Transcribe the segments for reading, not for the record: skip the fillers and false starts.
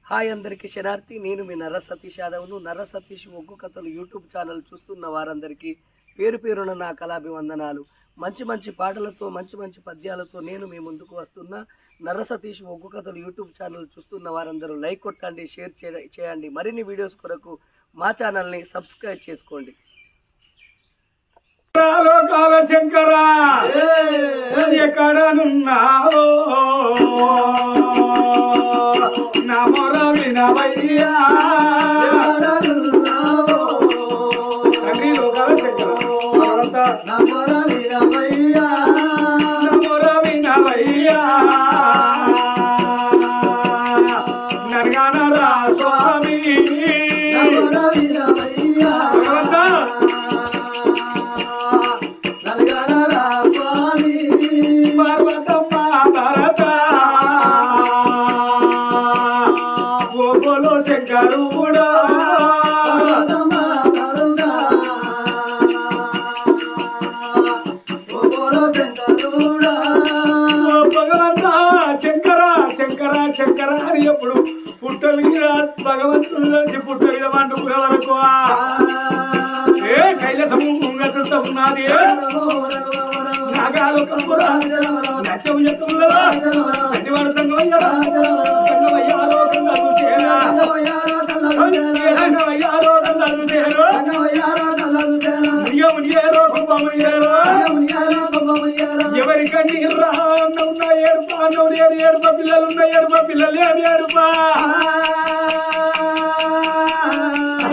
Hi అందరికీ శనార్థి. నేను మీ నర్ర సతీష్ యాదవ్ను. నర్ర సతీష్ ఒగ్గు కథలు యూట్యూబ్ ఛానల్ చూస్తున్న వారందరికీ పేరు పేరున నా కళాభివందనాలు. మంచి మంచి పాటలతో మంచి మంచి పద్యాలతో నేను మీ ముందుకు వస్తున్నా. నర్ర సతీష్ ఒగ్గు కథలు యూట్యూబ్ ఛానల్ చూస్తున్న వారందరూ లైక్ కొట్టండి, షేర్ చేయండి. మరిన్ని వీడియోస్ కొరకు మా ఛానల్ని సబ్స్క్రైబ్ చేసుకోండి. శంకరా ఎక్కడనున్నావో నా మొర వినవయ్యా నా మొర వినవయ్యా నరగానరా స్వామి పర్వతమ్మ భరత గోకులో శంకరుడా శంకర అని ఎప్పుడు పుట్ట మీద భగవంతుడు నుంచి పుట్ట మీద పండుకునే వరకు ఏ కైలసము ముంగత ఉన్నది నాగాలు కంపురా నచ్చవు ఎత్తులో అన్నివాడు సంగమయ్యారో కన్నా చూసేనా రంగమయ్యారో కన్నా చూసేరు మునియేరో కుంభమునియేరో ఎవరికని ఉన్న ఏడుపా ఏడుప పిల్లలు ఉన్న ఏడుప పిల్లలు ఏడుపా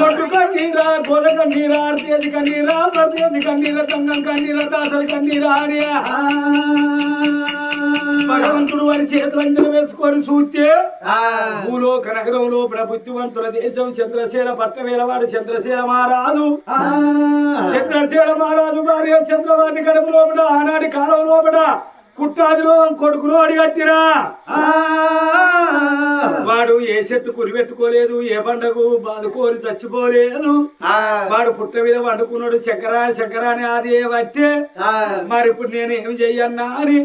కొట్టు కన్నీరా గోల కన్నీరా అర్తేది కన్నీరా ప్రతేది కన్నీరా సంగం కన్నీరా దాసరి కన్నీరా ఆర్యా భగవంతుడు వారి చేతులంజన వేసుకొని చూస్తే భూలోక నగరంలో బుద్ధివంతుల దేశం చంద్రశేల పట్టవేలవాడు చంద్రశేల మహారాజు భార్య చంద్రవాది కడుపు లోపల ఆనాటి కాలం లోపల కుట్టాదిలో కొడుకులో అడిగట్టిరా వాడు ఏ చెట్టు కురి పెట్టుకోలేదు, ఏ పండగ బాదుకోని చచ్చిపోలేదు. వాడు పుట్ట మీద వండుకున్నాడు శంకరా అని అది బట్టే మరి ఇప్పుడు నేను ఏమి చెయ్యన్నా అని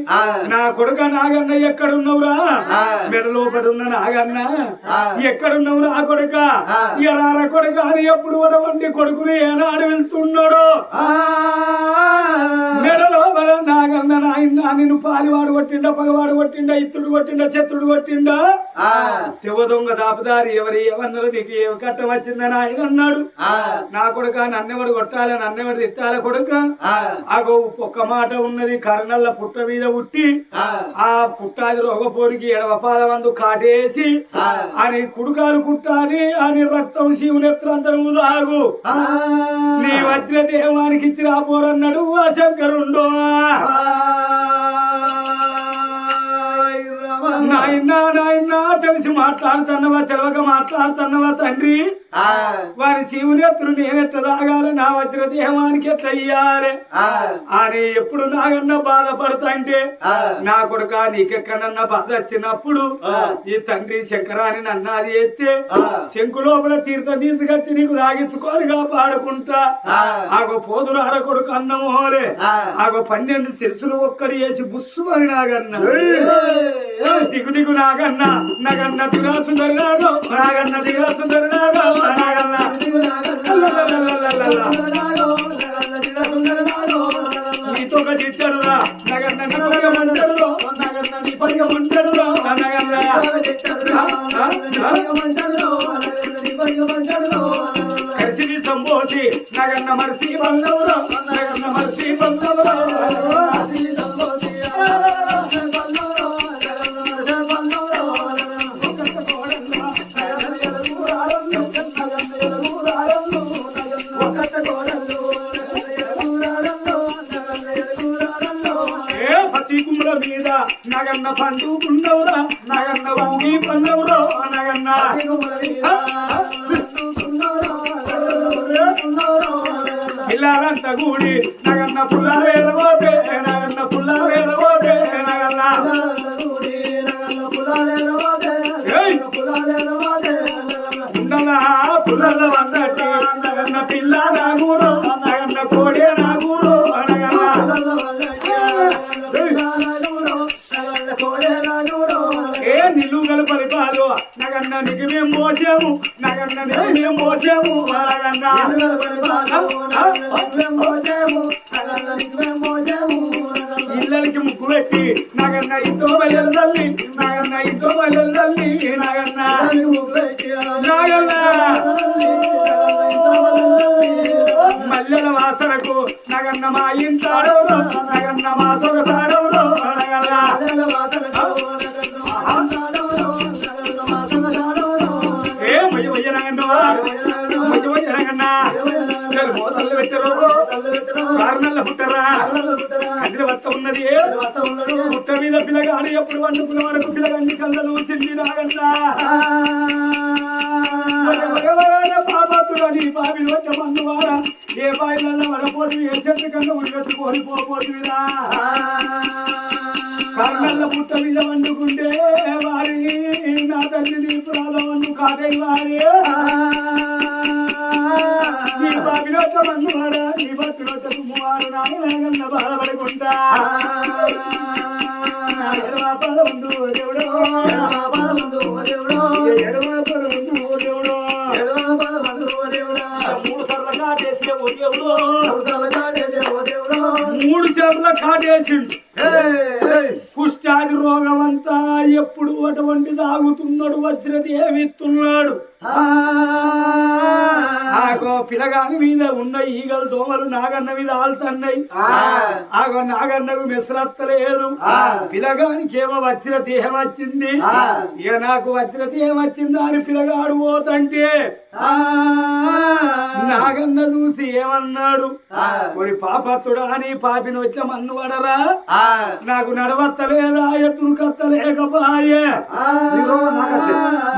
నా కొడుక నాగన్న ఎక్కడున్నవురా మెడలో పడున్న నాగన్న ఎక్కడున్నవురా ఆ కొడుక ఎరారా కొడుక అని ఎప్పుడు వడవండి కొడుకుని ఏనాడు వెళ్తున్నాడు మెడలో నాగన్న నాయన నిన్ను పాలివాడు కొట్టిండా పగవాడు కొట్టిండా ఇత్తుడు కొట్టిండా చెత్తుడు కొట్టిండా శివ దొంగ దాపుదారి ఎవరన్నారు నీకు ఏ కట్టం వచ్చిందని ఆయన అన్నాడు. నా కొడుక నన్నెవడు కొట్టాలి నన్నెవడు తిట్టాలి కొడుక అగో ఒక్క మాట ఉన్నది కర్ణల్ల పుట్ట మీద ఉట్టి ఆ పుట్టాది రోగపోనికి ఎడవపాల మందు కాటేసి అని కుడుకాలు కుట్టాలి అని రక్తం శివునెత్రంతరము దాగు నీ వచ్చిన దేవానికి ఇచ్చి రాపోరన్నాడు ఆ శంకరుండో. నాయనా తెలిసి మాట్లాడుతున్నావా తెలవక మాట్లాడుతున్నావా తండ్రి వారి శివునెత్తులు నేనెట్లా తాగాలి నా వచ్చిన దేహానికి ఎట్లా ఇయ్యాలి అని ఎప్పుడు నాగన్న బాధపడతాంటే నా కొడుక నీకెక్కడన్నా బాధ వచ్చినప్పుడు ఈ తండ్రి శంకరాని నన్నది ఎత్తే శంకు లోపల తీర్థం తీసుకొచ్చి నీకు తాగించుకోనిగా పాడుకుంటా ఆగో పోదురు అర కొడుకు అన్నం హోలే ఆగో 12 తెలుసులు ఒక్కడి వేసి బుస్సు అని నాగన్న దిగు దిగు నాగన్న నగన్న దిగా సుందరగాడు నాగన్న దిగా సుందరగాడు నాగన్న నీతో చిట్టడురా నగన్న మంటడులో నగన్న నీ పడిగ మంటడులో నగన్న కలిసి సంబోసి నగన్న మరిసి బంధవులో నగన్న మరిసి బంధవులో మీద నగన్న పండుకున్నవురా నగన్న వంగి పన్నవురో నగన్న పిల్లలంతా కూడి నగన్న పుల్లాలేరబోతే నగన్న పుల్లాలేరబోతే నగన్న ఉండలా పుల్లల వందటి నగన్న పిల్ల నాగూరో నగన్న కోడే నాగూరో నగన్న నిలుగల పరిపాలు నగన్న నాగన్ననికి మేము మోసాము నాగన్ననికి మేము మోసాము నాగన్న ఇళ్ళకి ముక్కు పెట్టి నాగన్న ఇంతో బయలు తల్లి నాగన్న ఇంతో బయలు తల్లి నాగన్న నాగన్న మల్లెల వాసనకు నగన్న మా ఇంటాడవరు నగన్న మా సొగసాడవరు నగన్న ఏ మొయ్య మొయ్య నగన్నవా మొయ్య మొయ్య నగన్న మోతల్లు పెట్టరు కారణాల పుట్టరా కదిరి వత్త ఉన్నది పుట్ట మీద పిల్లగాడు ఎప్పుడు వండుకున్న వరకు పిల్లగాన్ని కళ్ళలు చింది నాగన్న పాపతుడు నీ పాపి వచ్చ మందువాడ ఏ బాయిలలో వడపోదు ఏ చెట్టు కన్నా ఉడిపెట్టుకొని పోపోతురా కర్ణల్ల పుట్ట మీద వండుకుంటే వారిని నా తల్లి నీ ప్రాణం కాదే వారి నీ పాపి వచ్చ మందువాడ నీ భక్తుడు వచ్చ తుమ్మువాడు నాగన్న బాధపడుకుంటా ఉండు దేవుడు మూడు చేతుల కాటేసిండు కుష్ఠాది రోగం అంతా ఎప్పుడు అటువంటి తాగుతున్నాడు వజ్రదేవిస్తున్నాడు ఆగో పిలగాని మీద ఉన్న ఈగలు దోమలు నాగన్న మీద ఆలుతున్నాయి ఆగో నాగన్నకు మెసరత్తలేదు పిలగానికేమో వజ్ర దేహం వచ్చింది ఇక నాకు వజ్ర దేహం వచ్చింది అని పిలగాడు పోతంటే నాగన్న చూసి ఏమన్నాడు మరి పాపత్తుడా అని పాపిని వచ్చే మన్ను పడరా నాకు నడవత్తలేదా ఎత్తును కత్తలేకపోయే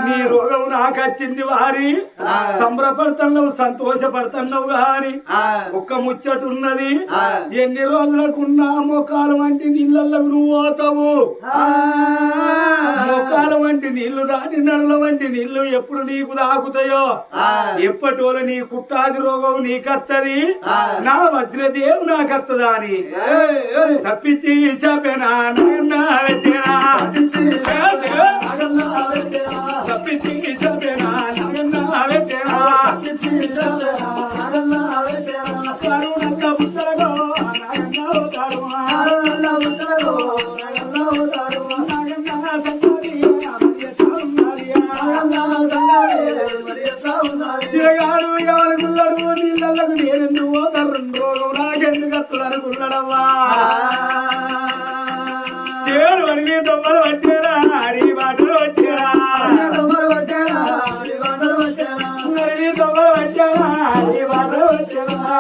నీ రోగం నాకు వచ్చింది వారి సంబరపడుతున్నావు సంతోషపడుతున్నావు గాని ఒక్క ముచ్చటున్నది ఎన్ని రోజులకున్నా మొక్కాల వంటి నీళ్ళకు నువ్వు పోతావు మొక్కాల వంటి నీళ్లు దాటి నడుల వంటి నీళ్లు ఎప్పుడు నీకు దాకుతాయో ఎప్పటోలు నీ కుట్టాది రోగం నీకత్తది నా వజ్రదేవు నాకత్తదా అని తప్పించి చెప్పేనా తప్పించి చెప్పేనా తిరగాడు ఎవరికున్నాడు నీళ్ళకు నేనెందుకు పోతారు రోగం నాకెందుకు వస్తుంది అనుకున్నాడమ్మా దేవుడు అడిగి దొమ్మలు వచ్చారా అడిగి బాటలు వచ్చారా అడిగి దొమ్మలు వచ్చారా అడిగి బాటలు వచ్చారా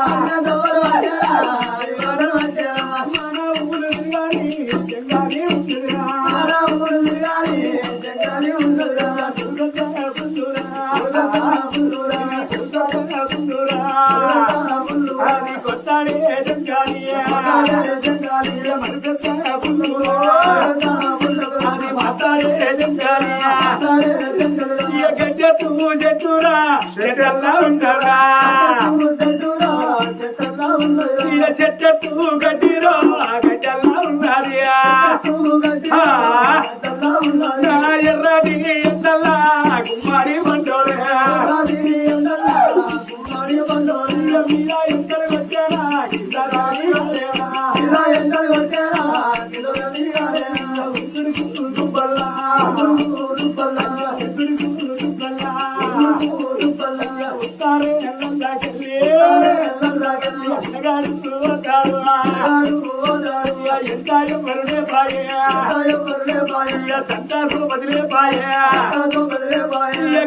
మన ఊళ్ళు కానీ జంగానే ఉంటుందిరా కొట్టాడే జంగాలి అది మాట్లాడే జంగాలి గడ్డెట్టు చెట్టురా చెట్టల్లా ఉంటారా చెట్టు గడ్డిరో గడ్డల్లా ఉన్నది ఎర్రది ఎంతల్లా కుమ్మారి పంటోలే మీద ఎంతలు వచ్చారా సంతాసు బదిలే పాయే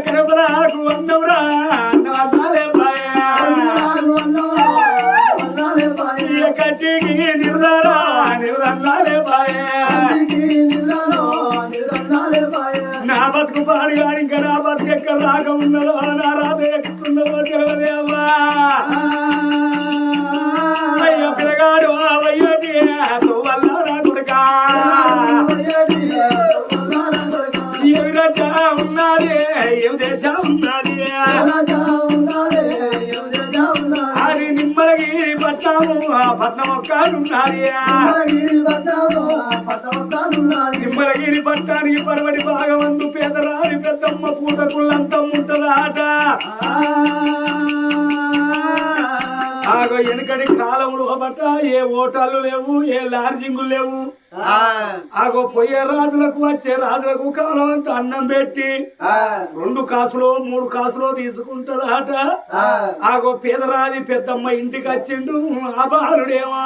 కరబరాకు అన్నవరా అన్నవాలే పాయే కట్టికి నిర్దారా నిర్దన్నాలే పాయే నా బతుకు పాడుగాడు ఇంకా నా బతుకు ఎక్కడ రాక ఉన్నదో నా రాత ఎక్కున్నదో తెలియదేవా అయ్య పిల్లగాడు అయ్యటి వల్ల నా కొడుకా ఉన్నది ఏం దేశం ఉన్నది అది నిమ్మలగిరి పట్టాము పట్నం ఒక్కడున్నది నిమ్మలగిరి పట్టానికి పరవడి భాగమందు పేదరారి పెద్దమ్మ పూట వర్తకులంతా ఉంటదాట ఆగో వెనకటి కాలంలో బట్ట ఏ ఓటాలు లేవు ఏ లార్జింగులు లేవు ఆగో పోయే రాజులకు వచ్చే రాజులకు కాలం అంతా అన్నం పెట్టి 2 కాసులో 3 కాసులో తీసుకుంటదాట ఆగో పేదరాజి పెద్దమ్మ ఇంటికి వచ్చిండు ఆ బాలుడేమా